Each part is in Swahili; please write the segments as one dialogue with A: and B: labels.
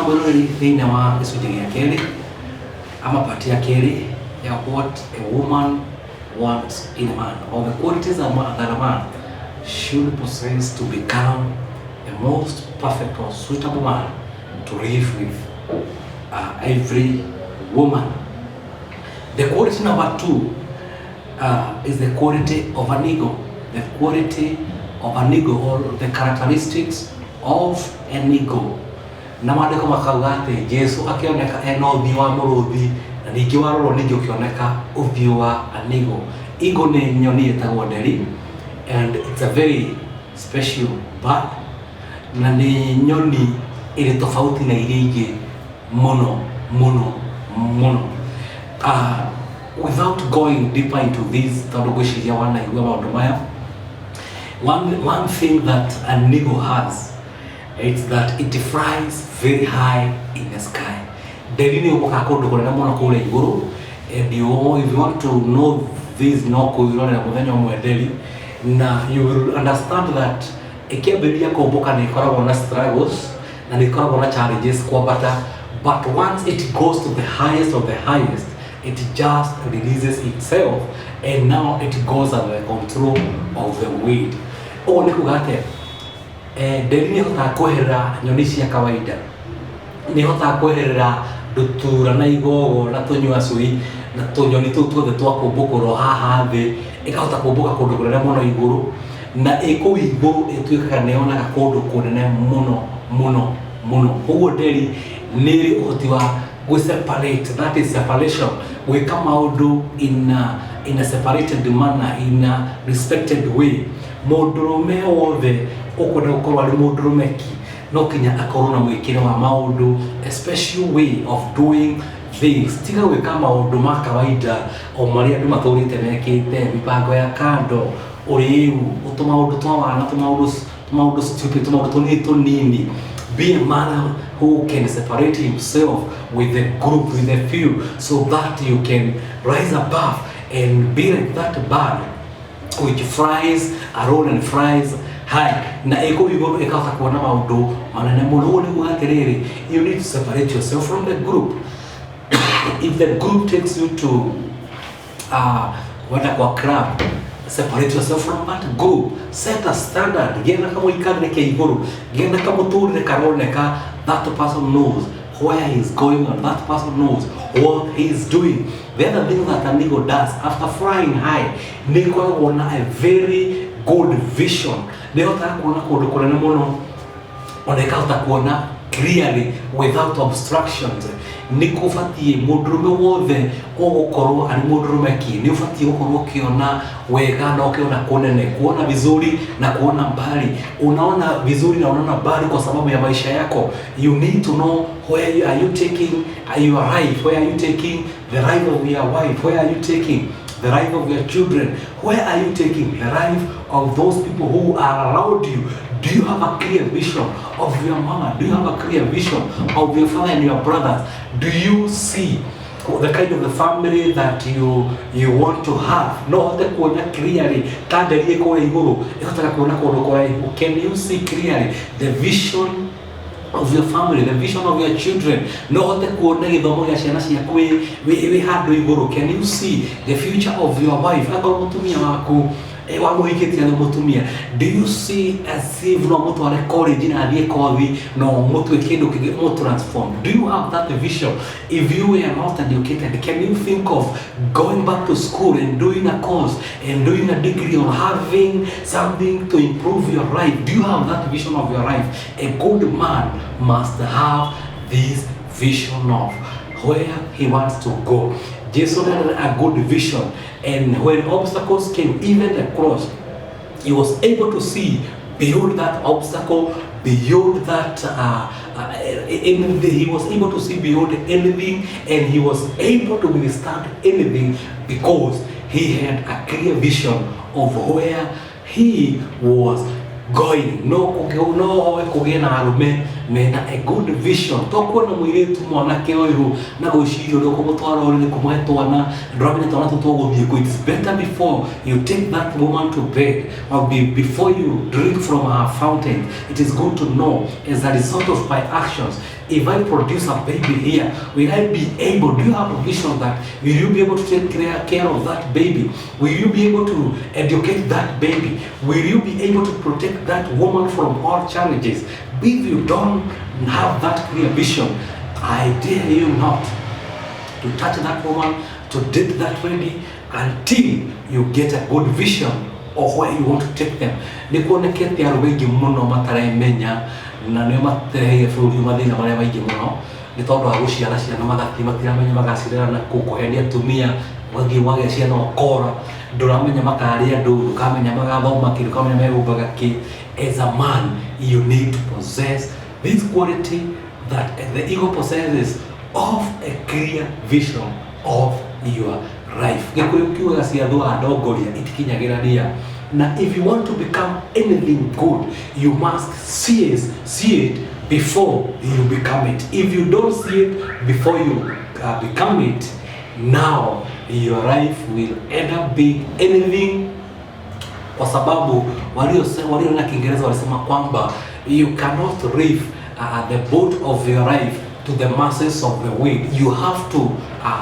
A: mwĩroreri thĩinĩ wa gĩcunjĩ gĩa kerĩ ama part ya kerĩ ya what a woman wants in a man, or the qualities that a man should possess to become the most perfect or suitable man to live with every woman. The quality number 2 is the quality of an ego. The quality of an ego, or the characteristics of an ego. Na maandiko makauga atĩ Jesu akĩoneka ena ũthiũ wa mũrũthi, na ningĩ warorwo ningĩ ũkĩoneka ũthiũ wa an ego. Ego nĩ nyoni ĩtagwo nderi, and it's a very special bird, na nĩ nyoni ĩrĩ tofauti na iria ingĩ mũno mũno mũno. Without going deeper into this, tondũ gwĩciria wanaigua maũndũ maya, one thing that an ego has, it's that it flies very high in the sky. Nderi nĩ ũgũka kũndũ kũnene mũno kũrĩa igũrũ, and if you want to know this, no kũirorera mũthenya ũmwe nderi, na you will understand that ĩkĩambĩrĩria kũmbũka nĩ ĩkoragwo na struggles na nĩ ĩkoragwo na challenges kwambata, but once it goes to the highest of the highest, it just releases itself, and now it goes under the control of the wind. Ũguo nĩ kuuga atĩ nderi nĩ ĩhotaga kweherera nyoni cia kawaida, nĩ ĩhotaga kweherera ndutura na igogo na tũnyũacũi na tũnyoni tũu tuothe twa kũmbũkũrwo haha thĩ, ĩkahota kũmbũka kũndũ kũnene mũno igũrũ, na ĩkũu igũrũ ĩtuĩkaga nĩ yonaga kũndũ kũnene mũno mũno mũno. Ũguo nderi nĩ ĩrĩ ũhoti wa separate, that is separation, gwĩka maũndũ in a separated manner, in a respected way. Mũndũrũme wothe ũkwenda gũkorwo arĩ mũndũrũme ki, no kinya akorwo na mwĩkĩre wa maũndũ, a special way of doing things. Tiga gwĩka maũndũ ma kawaida o marĩa andũ matũrĩte mekĩte, mĩbango ya kando, ũrĩu, tũmaũndũ twa wana, tũmaũndũ stupid, tũmaũndũ tũnini. Be a man who can separate himself with the group, with the few, so that you can rise above and be like that bird which flies alone and flies high. Na eko igoro ekahota kuona maundu manene muno. Ũguo nĩguo atĩrĩrĩ, you need to separate yourself from the group. If the group takes you to kwa club, separate yourself from that group. Set a standard. Genda kama ikarire ke iguru, genda kama turire karoneka, that person knows where he's going, and that person knows what he's doing. The other thing that an ego does after flying high, nĩ gũkoragwo na a very good vision. Nĩ ĩhotaga kuona kũndũ kũnene mũno, ona ĩkahota kuona clearly without obstructions. Nĩ kũbatiĩ mũndũrũme wothe ũgũkorwo arĩ mũndũrũme ki, nĩ ũbatiĩ gũkorwo ũkĩona wega na ũkĩona kũnene, kuona vizuri na kuona mbali. Unaona vizuri na unaona mbali kwa sababu ya maisha yako. You need to know where are you taking your life, where are you taking the life of your wife, where are you taking the life of your children, where are you taking the life of those people who are around you. Do you have a clear vision of your mama? Do you have a clear vision of your father and your brothers? Do you see the kind of the family that you want to have? No, hote kuona clearly. Tandeli iko iguru, hote kuona kwa. Can you see clearly the vision of your family, the vision of your children? No, hote kuona githomo gĩa ciana ciaku we handũ iguru. Can you see the future of your wife? Akorwo mutumia waku do you see as if no mutware college na athiĩ kothi no mutwe kĩndũ kĩngĩ mo transform? Do you have that vision? If you were not educated, can you think of going back to school and doing a course and doing a degree or having something to improve your life? Do you have that vision of your life? A good man must have this vision of where he wants to go. Jesus had a good vision, and when obstacles came, even the cross, he was able to see beyond that obstacle, beyond that he was able to see beyond anything, and he was able to withstand anything because he had a clear vision of where he was going. No kũgĩa na arũme mena a good vision to kuona mwiretu mwanake oyu na gwiciria uri kumutwara uri ni kumuhe twana ndramenya twana tutoguthie ku. It's better before you take that woman to bed or before you drink from her fountain. It is good to know as a result of my actions, if I produce a baby here, will I be able, do you have a vision that will you be able to take care of that baby? Will you be able to educate that baby? Will you be able to protect that woman from all challenges? If you don't have that clear vision, I dare you not to touch that woman, to date that lady until you get a good vision of where you want to take them. Nikuonekete aru wengi muno mataremenya na nio matereire bũrũri mathĩna marĩa maingĩ mũno nĩ tondũ wa gũciara ciana matiramenya magacirera na kũhenia atumia wagĩa ciana ũkora ndũramenya makarĩa ndũ ndũkamenya magathoma kĩ ndũkamenya megũmbaga kĩ. As a man, you need to possess this quality that the ego possesses of a clear vision of your life. Gĩkũyũ kiugaga ciathũa ndongoria itikinyagira ria. Now, if you want to become anything good, you must see it before you become it. If you don't see it before you become it, now your life will end up being anything. Kwa sababu walio na Kiingereza walisema kwamba you cannot leave the boat of your life to the masses of the wind. You have to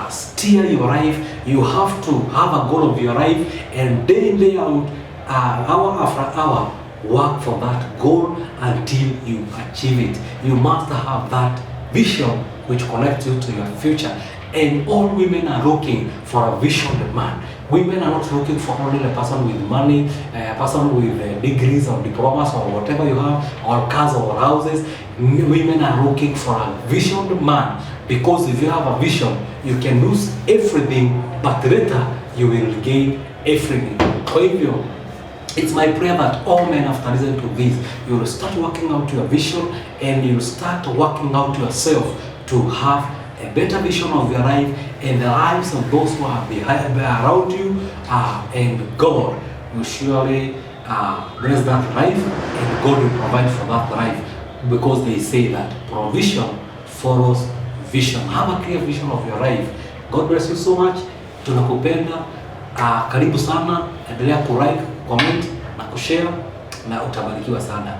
A: steer your life. You have to have a goal of your life, and day in day out, hour after hour, work for that goal until you achieve it. You must have that vision which connects you to your future. And all women are looking for a visioned man. Women are not looking for only a person with money, a person with degrees or diplomas or whatever you have, or cars or houses. Women are looking for a visioned man, because if you have a vision, you can lose everything, but later you will gain everything. For hivyo, it's my prayer that all men, after listening to this, you will start working out your vision, and you will start working out yourself to have a better vision of your life and the lives of those who are around you, and God will surely bless that life, and God will provide for that life, because they say that provision follows vision. Have a clear vision of your life. God bless you so much. Tunakupenda. Karibu sana, endelea ku like, comment na kushare, na utabarikiwa sana.